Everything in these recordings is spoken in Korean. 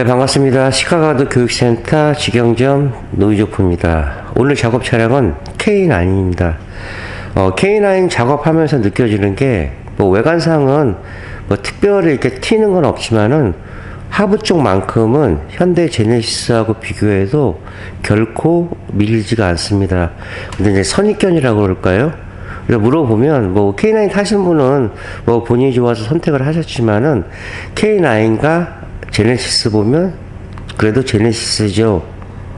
네, 반갑습니다. 시카가드 교육센터 직영점 노이조프입니다. 오늘 작업 차량은 K9입니다. K9 작업하면서 느껴지는 게, 외관상은 특별히 이렇게 튀는 건 없지만은, 하부 쪽만큼은 현대 제네시스하고 비교해도 결코 밀리지가 않습니다. 근데 이제 선입견이라고 그럴까요? 그래서 물어보면, K9 타신 분은 본인이 좋아서 선택을 하셨지만은, K9과 제네시스 보면 그래도 제네시스죠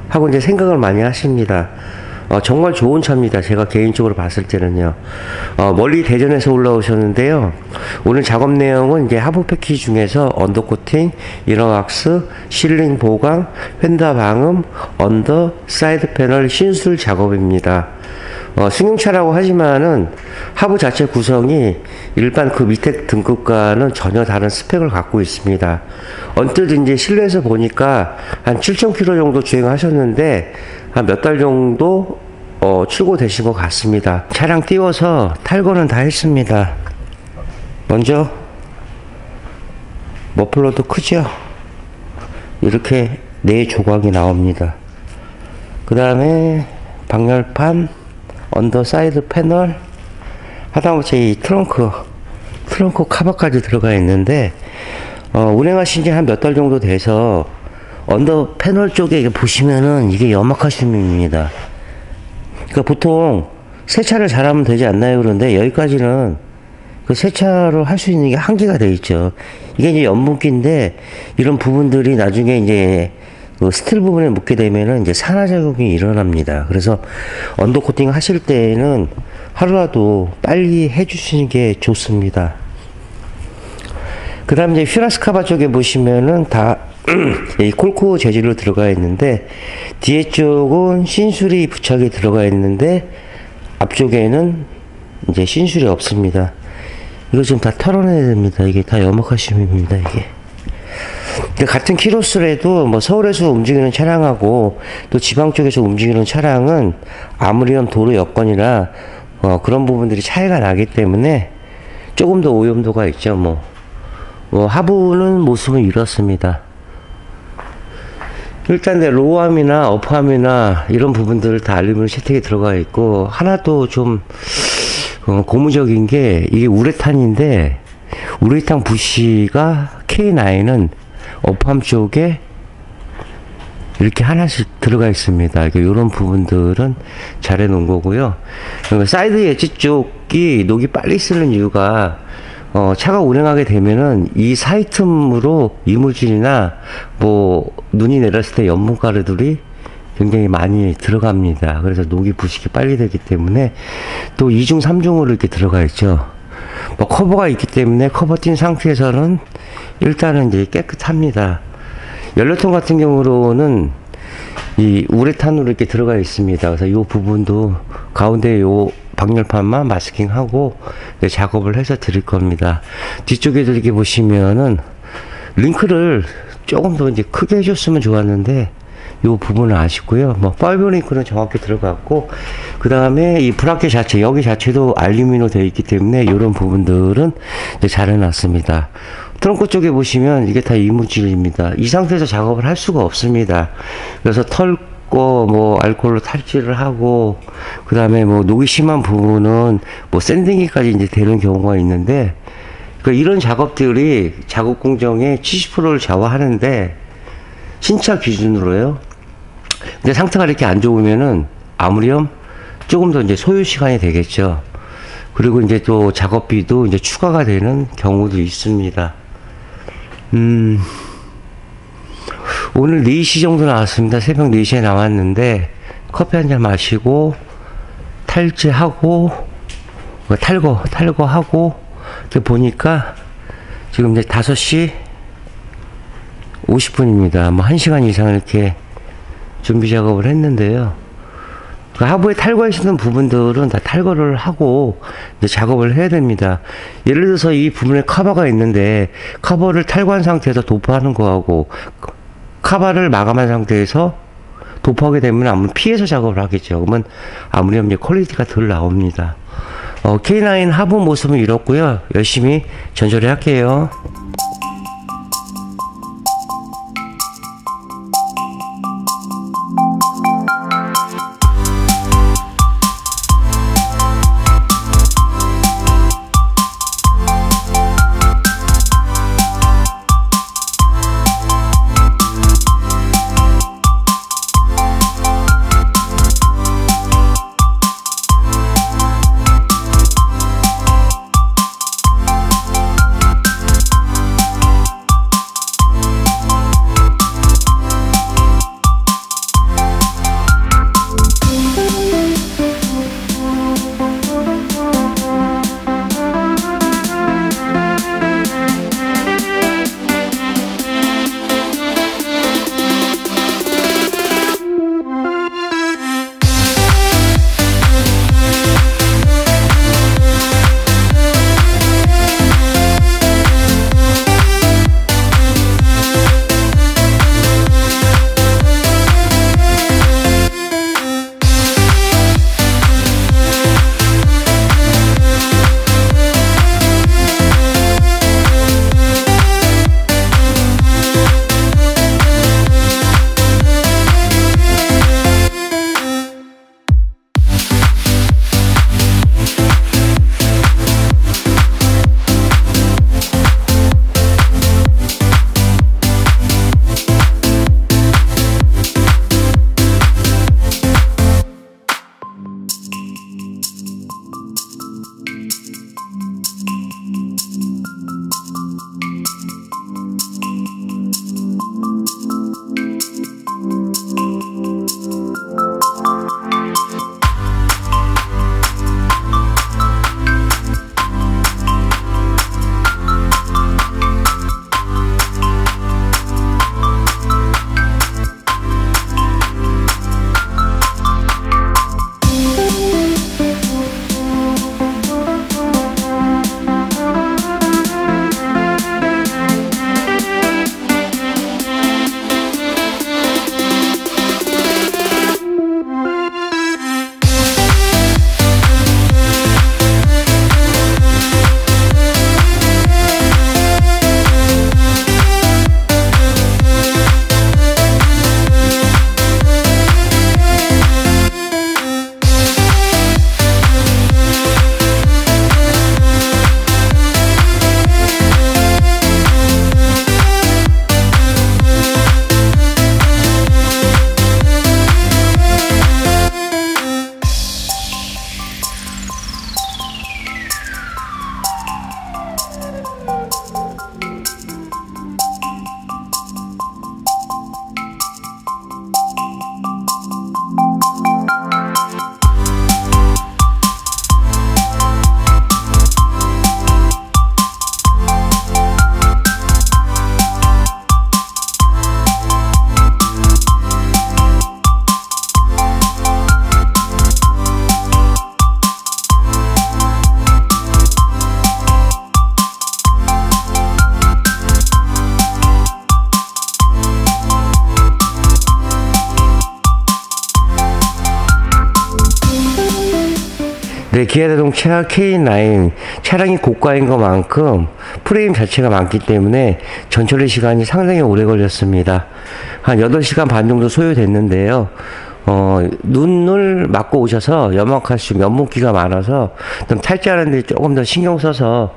하고 이제 생각을 많이 하십니다. 정말 좋은 차입니다. 제가 개인적으로 봤을 때는요. 멀리 대전에서 올라오셨는데요. 오늘 작업 내용은 이제 하부 패키지 중에서 언더코팅, 이너왁스, 실링 보강, 휀다 방음, 언더, 사이드 패널 신술 작업입니다. 승용차라고 하지만은 하부 자체 구성이 일반 그 밑에 등급과는 전혀 다른 스펙을 갖고 있습니다. 언뜻 이제 실내에서 보니까 한 7,000km 정도 주행하셨는데 한 몇 달 정도 출고되신 것 같습니다. 차량 띄워서 탈거는 다 했습니다. 먼저 머플러도 크죠? 이렇게 4조각이 나옵니다. 그 다음에 방열판, 언더 사이드 패널, 하다못해 이 트렁크 카바까지 들어가 있는데, 운행하신 지 한 몇 달 정도 돼서, 언더 패널 쪽에 보시면은 이게 염화칼슘입니다. 그러니까 보통 세차를 잘하면 되지 않나요? 그런데 여기까지는 그 세차를 할 수 있는 게 한계가 돼 있죠. 이게 이제 염분기인데, 이런 부분들이 나중에 이제 스틸 부분에 묻게 되면은 이제 산화작용이 일어납니다. 그래서 언더코팅 하실 때에는 하루라도 빨리 해주시는 게 좋습니다. 그 다음에 이제 휘라스 카바 쪽에 보시면은 다 이 콜코 재질로 들어가 있는데, 뒤에 쪽은 신술이 부착이 들어가 있는데 앞쪽에는 이제 신술이 없습니다. 이거 지금 다 털어내야 됩니다. 이게 다 염화칼슘입니다. 이게. 같은 키로수라도 서울에서 움직이는 차량하고 또 지방 쪽에서 움직이는 차량은 아무렴 도로 여건이나 그런 부분들이 차이가 나기 때문에 조금 더 오염도가 있죠. 하부는 모습은 이렇습니다. 일단 로우암이나 업함이나 이런 부분들 다 알루미늄 채택이 들어가 있고, 하나도 좀 고무적인 게 이게 우레탄인데, 우레탄 부시가 K9은 업함 쪽에 이렇게 하나씩 들어가 있습니다. 이런 부분들은 잘 해놓은 거고요. 사이드 엣지 쪽이 녹이 빨리 쓰는 이유가, 차가 운행하게 되면은 이 사이 틈으로 이물질이나 눈이 내렸을 때 염분가루들이 굉장히 많이 들어갑니다. 그래서 녹이 부식이 빨리 되기 때문에 또 2중 3중으로 이렇게 들어가 있죠. 커버가 있기 때문에 커버 띈 상태에서는 일단은 이제 깨끗합니다. 연료통 같은 경우로는 이 우레탄으로 이렇게 들어가 있습니다. 그래서 이 부분도 가운데 요 방열판만 마스킹하고 작업을 해서 드릴 겁니다. 뒤쪽에도 이렇게 보시면은 링크를 조금 더 이제 크게 해줬으면 좋았는데 이 부분은 아쉽고요. 파이버 링크는 정확히 들어갔고, 그 다음에 이 브라켓 자체, 여기 자체도 알루미늄으로 되어 있기 때문에 이런 부분들은 잘 해놨습니다. 트렁크 쪽에 보시면 이게 다 이물질입니다. 이 상태에서 작업을 할 수가 없습니다. 그래서 털고 알코올로 탈취를 하고, 그 다음에 녹이 심한 부분은 샌딩기까지 이제 되는 경우가 있는데, 이런 작업들이 작업 공정의 70%를 좌우하는데, 신차 기준으로요. 근데 상태가 이렇게 안 좋으면은 아무렴 조금 더 이제 소요 시간이 되겠죠. 그리고 이제 또 작업비도 이제 추가가 되는 경우도 있습니다. 오늘 4시 정도 나왔습니다. 새벽 4시에 나왔는데, 커피 한잔 마시고, 탈지하고, 탈거하고, 이렇게 보니까, 지금 이제 5시 50분입니다. 1시간 이상 이렇게 준비 작업을 했는데요. 하부에 탈거하시는 부분들은 다 탈거를 하고 이제 작업을 해야 됩니다. 예를 들어서 이 부분에 커버가 있는데, 커버를 탈거한 상태에서 도포하는 거하고, 카바를 마감한 상태에서 도포하게 되면 아무래도 피해서 작업을 하겠죠. 그러면 아무래도 이제 퀄리티가 덜 나옵니다. K9 하부 모습은 이렇고요. 열심히 전조를 할게요. 네, 기아 자동차 K9 차량이 고가인 것만큼 프레임 자체가 많기 때문에 전처리 시간이 상당히 오래 걸렸습니다. 한 8시간 반 정도 소요됐는데요. 눈을 맞고 오셔서 염화칼슘, 연분기가 많아서 좀 탈지하는데 조금 더 신경 써서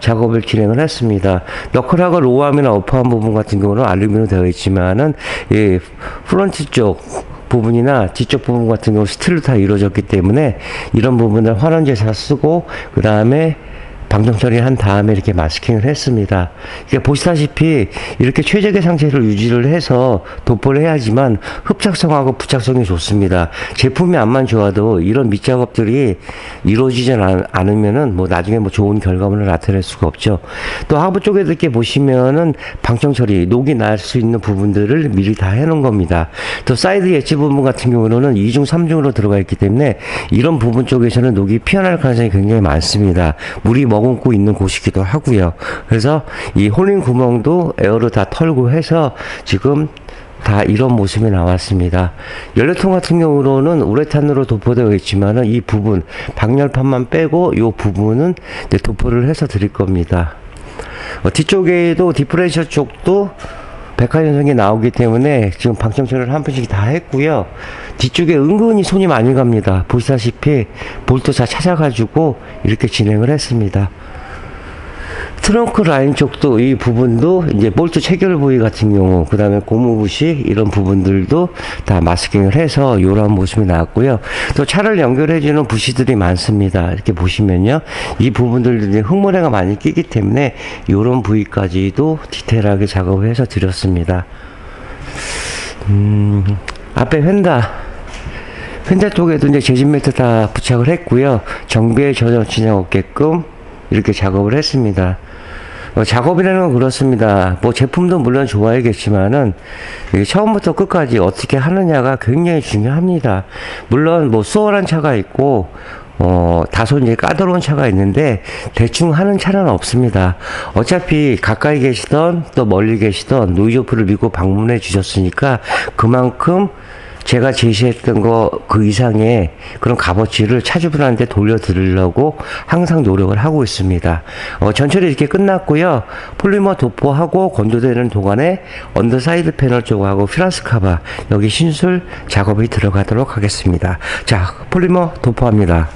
작업을 진행을 했습니다. 너클하고 로우암이나 어퍼암 부분 같은 경우는 알루미늄 되어 있지만은, 이 프론트 쪽 부분이나 뒤쪽 부분 같은 경우 스틸로 다 이루어졌기 때문에 이런 부분을 환원제사 쓰고 그 다음에 방정 처리한 다음에 이렇게 마스킹을 했습니다. 이게 보시다시피 이렇게 최적의 상태를 유지를 해서 도포를 해야지만 흡착성하고 부착성이 좋습니다. 제품이 안만 좋아도 이런 밑작업들이 이루어지지 않으면은 뭐 나중에 뭐 좋은 결과물을 나타낼 수가 없죠. 또 하부 쪽에도 이렇게 보시면은 방정 처리, 녹이 날 수 있는 부분들을 미리 다 해놓은 겁니다. 또 사이드 엣지 부분 같은 경우는 2중, 3중으로 들어가 있기 때문에 이런 부분 쪽에서는 녹이 피어날 가능성이 굉장히 많습니다. 물이 머금고 있는 곳이기도 하고요. 그래서 이 홀린 구멍도 에어로 다 털고 해서 지금 다 이런 모습이 나왔습니다. 연료통 같은 경우로는 우레탄으로 도포되어 있지만은 이 부분 방열판만 빼고 이 부분은 이제 도포를 해서 드릴 겁니다. 뒤쪽에도 디프레셔 쪽도 백화 현상이 나오기 때문에 지금 방청 처리를 한 번씩 다 했고요. 뒤쪽에 은근히 손이 많이 갑니다. 보시다시피 볼트 다 찾아가지고 이렇게 진행을 했습니다. 트렁크 라인 쪽도 이 부분도 이제 볼트 체결 부위 같은 경우, 그 다음에 고무 부식 이런 부분들도 다 마스킹을 해서 이런 모습이 나왔고요. 또 차를 연결해주는 부시들이 많습니다. 이렇게 보시면요, 이 부분들도 이제 흙모래가 많이 끼기 때문에 이런 부위까지도 디테일하게 작업을 해서 드렸습니다. 앞에 휀다 쪽에도 이제 재진 매트 다 부착을 했고요. 정비에 전혀 진행 없게끔 이렇게 작업을 했습니다. 작업이라는 건 그렇습니다. 뭐 제품도 물론 좋아야겠지만은 처음부터 끝까지 어떻게 하느냐가 굉장히 중요합니다. 물론 뭐 수월한 차가 있고 다소 이제 까다로운 차가 있는데 대충 하는 차는 없습니다. 어차피 가까이 계시던 또 멀리 계시던 노이즈오프를 믿고 방문해 주셨으니까 그만큼 제가 제시했던 거 그 이상의 그런 값어치를 차주분한테 돌려드리려고 항상 노력을 하고 있습니다. 전처리 이렇게 끝났고요. 폴리머 도포하고 건조되는 동안에 언더사이드 패널 쪽하고 피라스 카바 여기 신술 작업이 들어가도록 하겠습니다. 자, 폴리머 도포합니다.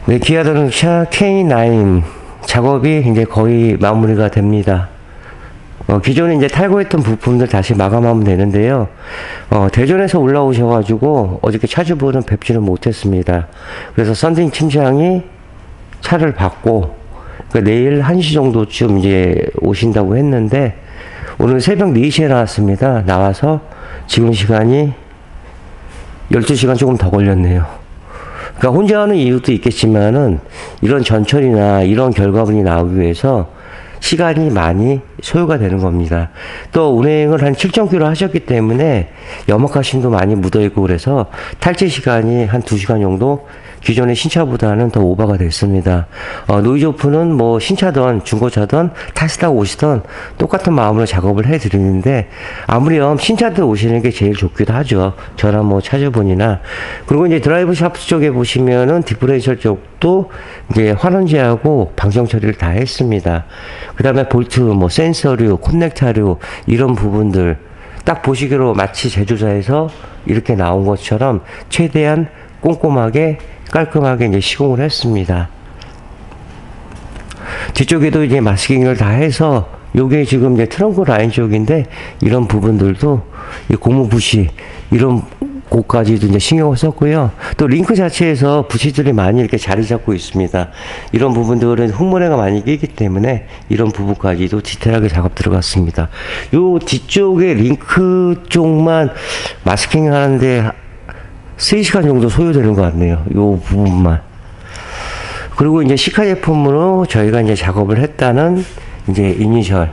네, 기아 자동차 K9 작업이 이제 거의 마무리가 됩니다. 기존에 이제 탈거했던 부품들 다시 마감하면 되는데요. 대전에서 올라오셔가지고 어저께 차주분은 뵙지는 못했습니다. 그래서 썬팅 팀장이 차를 받고 내일 1시 정도쯤 이제 오신다고 했는데 오늘 새벽 4시에 나왔습니다. 나와서 지금 시간이 12시간 조금 더 걸렸네요. 그러니까 혼자 하는 이유도 있겠지만은 이런 전철이나 이런 결과물이 나오기 위해서 시간이 많이 소요가 되는 겁니다. 또 운행을 한 7.km 하셨기 때문에 염화가심도 많이 묻어있고 그래서 탈취 시간이 한 2시간 정도 기존의 신차보다는 더 오버가 됐습니다. 노이즈 오프는 뭐 신차든 중고차든 타시다 오시든 똑같은 마음으로 작업을 해드리는데 아무렴 신차들 오시는 게 제일 좋기도 하죠. 저나 뭐 차주분이나. 그리고 이제 드라이브 샤프트 쪽에 보시면은 디퍼렌셜 쪽도 이제 환원제하고 방정 처리를 다 했습니다. 그 다음에 볼트, 뭐 센서류, 콘넥터류 이런 부분들 딱 보시기로 마치 제조사에서 이렇게 나온 것처럼 최대한 꼼꼼하게 깔끔하게 이제 시공을 했습니다. 뒤쪽에도 이제 마스킹을 다 해서 요게 지금 이제 트렁크 라인 쪽인데 이런 부분들도 이 고무 부시 이런 곳까지도 이제 신경을 썼고요. 또 링크 자체에서 부시들이 많이 이렇게 자리 잡고 있습니다. 이런 부분들은 흙모래가 많이 끼기 때문에 이런 부분까지도 디테일하게 작업 들어갔습니다. 요 뒤쪽에 링크 쪽만 마스킹 하는데 3시간 정도 소요되는 것 같네요. 요 부분만. 그리고 이제 시카 제품으로 저희가 이제 작업을 했다는 이제 이니셜.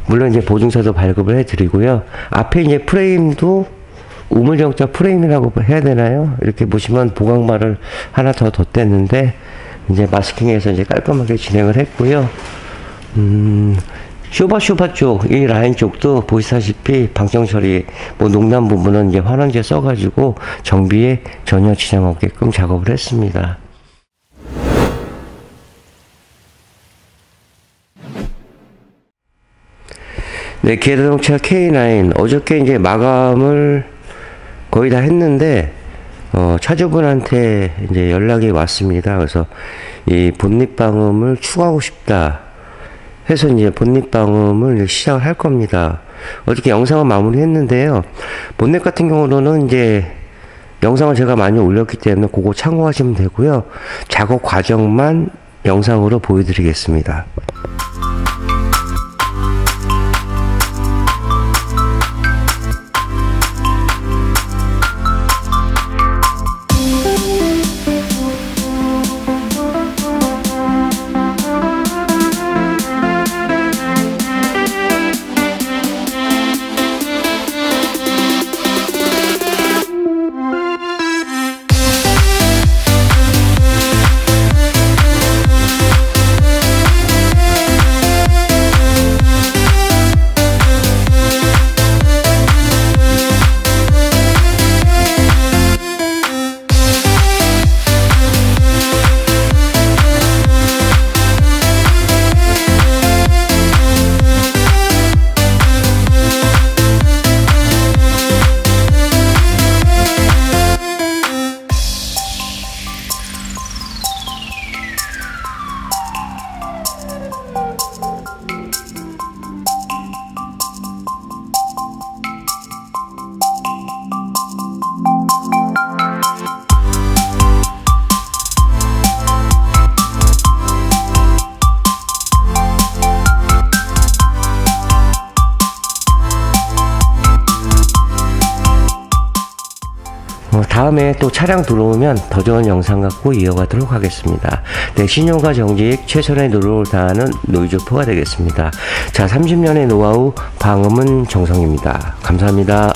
물론 이제 보증서도 발급을 해드리고요. 앞에 이제 프레임도 우물정자 프레임이라고 해야 되나요? 이렇게 보시면 보강발을 하나 더 덧댔는데 이제 마스킹해서 이제 깔끔하게 진행을 했고요. 쇼바 쪽, 이 라인 쪽도 보시다시피 방정 처리, 뭐 농남 부분은 이제 환원제 써가지고 정비에 전혀 지장 없게끔 작업을 했습니다. 네, 기아자동차 K9 어저께 이제 마감을 거의 다 했는데 차주분한테 이제 연락이 왔습니다. 그래서 이 본닛 방음을 추가하고 싶다 해서 이제 본닛 방음을 시작을 할 겁니다. 어저께 영상을 마무리했는데요. 본넷 같은 경우는 이제 영상을 제가 많이 올렸기 때문에 그거 참고하시면 되고요. 작업 과정만 영상으로 보여드리겠습니다. 다음에 또 차량 들어오면 더 좋은 영상 갖고 이어가도록 하겠습니다. 네, 신용과 정직 최선의 노력을 다하는 노이즈오프가 되겠습니다. 자, 30년의 노하우 방음은 정성입니다. 감사합니다.